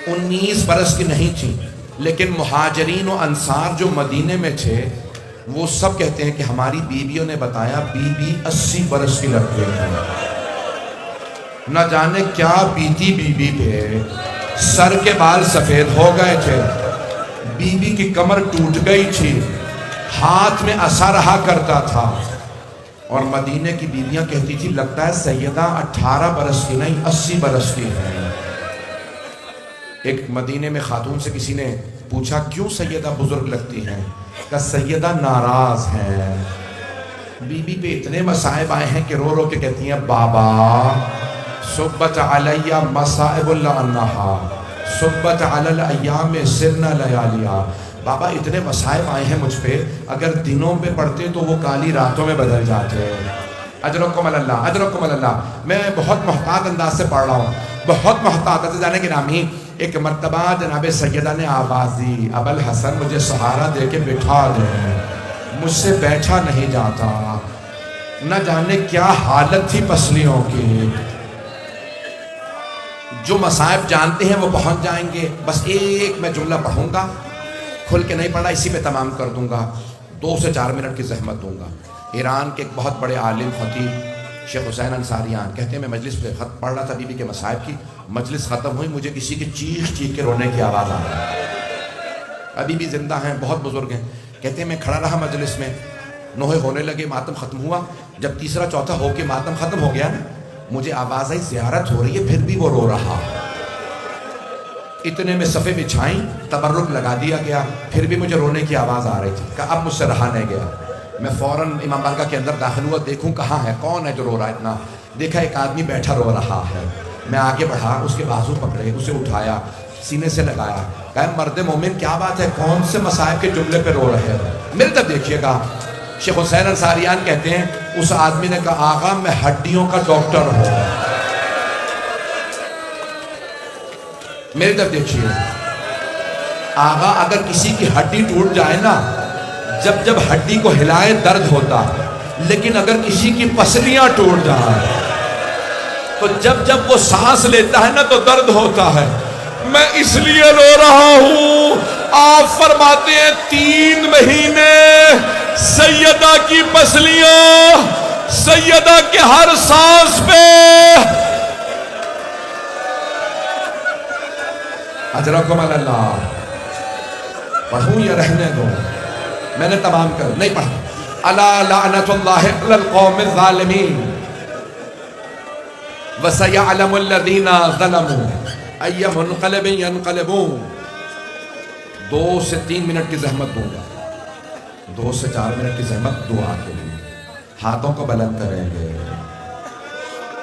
19 برس کی نہیں تھی، لیکن مہاجرین و انصار جو مدینے میں تھے وہ سب کہتے ہیں کہ ہماری بیویوں نے بتایا بی بی 80 برس کی لگ گئی تھی، نہ جانے کیا بیتی بی بی پہ، سر کے بال سفید ہو گئے تھے، بی بی کی کمر ٹوٹ گئی تھی، ہاتھ میں عصا رہا کرتا تھا، اور مدینے کی بیویاں کہتی تھی لگتا ہے سیدہ 18 برس کی نہیں 80 برس کی ہے۔ ایک مدینے میں خاتون سے کسی نے پوچھا کیوں سیدہ بزرگ لگتی ہیں؟ کہ سیدہ ناراض ہیں، بی بی پہ اتنے مصائب آئے ہیں کہ رو رو کے کہتی ہیں بابا صبت علیہ مصائب لعنہا صبت علی الایام سرنا لیالیا، بابا اتنے مصائب آئے ہیں مجھ پہ، اگر دنوں پہ پڑھتے تو وہ کالی راتوں میں بدل جاتے۔ اجرکم اللہ، اجرکم اللہ۔ میں بہت محتاط انداز سے پڑھ رہا ہوں، بہت محتاط ہے جانے کے نامی۔ ایک مرتبہ جناب سیدہ نے آواز دی ابوالحسن مجھے سہارا دے کے بٹھا دیں، مجھ سے بیٹھا نہیں جاتا، نہ جانے کیا حالت تھی پسلیوں کی۔ جو مصائب جانتے ہیں وہ پہنچ جائیں گے، بس ایک میں جملہ پڑھوں گا، کھل کے نہیں پڑھا، اسی پہ تمام کر دوں گا، 2 سے 4 منٹ کی زحمت دوں گا۔ ایران کے ایک بہت بڑے عالم خطیب شیخ حسین انصاریان کہتے ہیں میں مجلس پہ خط پڑھ رہا تھا بی بی کے مصائب کی، مجلس ختم ہوئی مجھے کسی کی چیخ چیخ کے رونے کی آواز آ رہی، ابھی بھی زندہ ہیں، بہت بزرگ ہیں، کہتے ہیں میں کھڑا رہا مجلس میں، نوحے ہونے لگے، ماتم ختم ہوا، جب تیسرا چوتھا ہو کے ماتم ختم ہو گیا نا، مجھے آواز آئی زیارت ہو رہی ہے، پھر بھی وہ رو رہا۔ اتنے میں صفے بچھائیں، تبرک لگا دیا گیا، پھر بھی مجھے رونے کی آواز آ رہی تھی، کہ اب مجھ سے رہا نہیں گیا۔ میں فوراً امام بارگاہ کے اندر داخل ہوا، دیکھوں کہاں ہے، کون ہے جو رو رہا ہے اتنا، دیکھا ایک آدمی بیٹھا رو رہا ہے، میں آگے بڑھا، اس کے بازو پکڑے، اسے اٹھایا، سینے سے لگایا، کہا مرد مومن کیا بات ہے، کون سے مصائب کے جملے پہ رو رہے ہیں؟ میرے طرف دیکھیے گا، شیخ حسین انصاریان کہتے ہیں اس آدمی نے کہا آقا میں ہڈیوں کا ڈاکٹر ہوں۔ میری طرف دیکھیے، آقا اگر کسی کی ہڈی ٹوٹ جائے نا، جب ہڈی کو ہلائے درد ہوتا، لیکن اگر کسی کی پسلیاں ٹوٹ جائیں تو جب وہ سانس لیتا ہے نا تو درد ہوتا ہے۔ میں اس لیے رو رہا ہوں، آپ فرماتے ہیں 3 مہینے سیدہ کی پسلیاں، سیدہ کے ہر سانس پہ اجرکم اللہ۔ پڑھوں یا رہنے دو؟ میں نے تمام کر نہیں پڑھا۔ الا لعنت اللہ علی القوم الظالمین وسیعلم الذین ظلموا ای منقلب ینقلبون۔ 2 سے 3 منٹ کی زحمت دوں گا، 2 سے 4 منٹ کی زحمت دعا کے لیے، ہاتھوں کو بلند کریں گے۔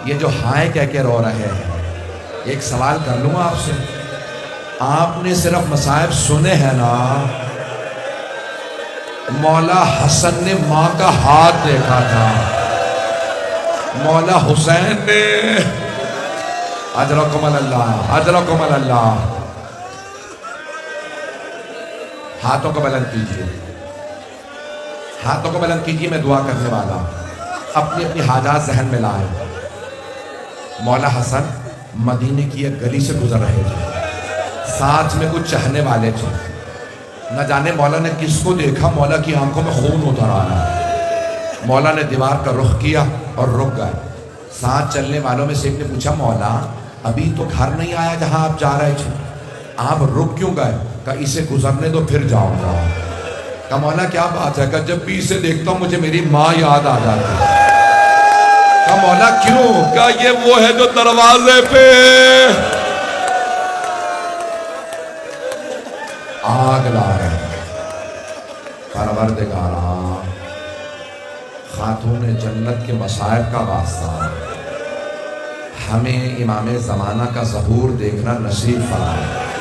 یہ جو ہائے کہہ کے رو رہے ہیں، ایک سوال کر لوں آپ سے، آپ نے صرف مصائب سنے ہیں نا؟ مولا حسن نے ماں کا ہاتھ دیکھا تھا، مولا حسین نے اجرکم اللہ، اجرکم اللہ۔ ہاتھوں کو بلند کیجیے، ہاتھوں کو بلند کیجیے، میں دعا کرنے والا، اپنی اپنی حاجات ذہن میں لائیں۔ مولا حسن مدینے کی ایک گلی سے گزر رہے تھے، ساتھ میں کچھ چہنے والے تھے، نہ جانے مولا نے کس کو دیکھا، مولا کی آنکھوں میں خون اتر آیا، مولا نے دیوار کا رخ کیا اور رک گئے۔ ساتھ چلنے والوں میں سے ایک نے پوچھا مولا ابھی تو گھر نہیں آیا جہاں آپ جا رہے تھے، آپ رک کیوں گئے؟ کہا اسے گزرنے دو پھر جاؤں گا۔ کہا مولا کیا بات ہے؟ کہا جب بھی اسے دیکھتا ہوں مجھے میری ماں یاد آ جاتی ہے۔ کہا مولا کیوں؟ کہا یہ وہ ہے جو دروازے پہ آگ لا رہے ہیں۔ پروردگارا خاتون جنت کے مصائب کا واسطہ ہمیں امام زمانہ کا ظہور دیکھنا نصیب فرمائے۔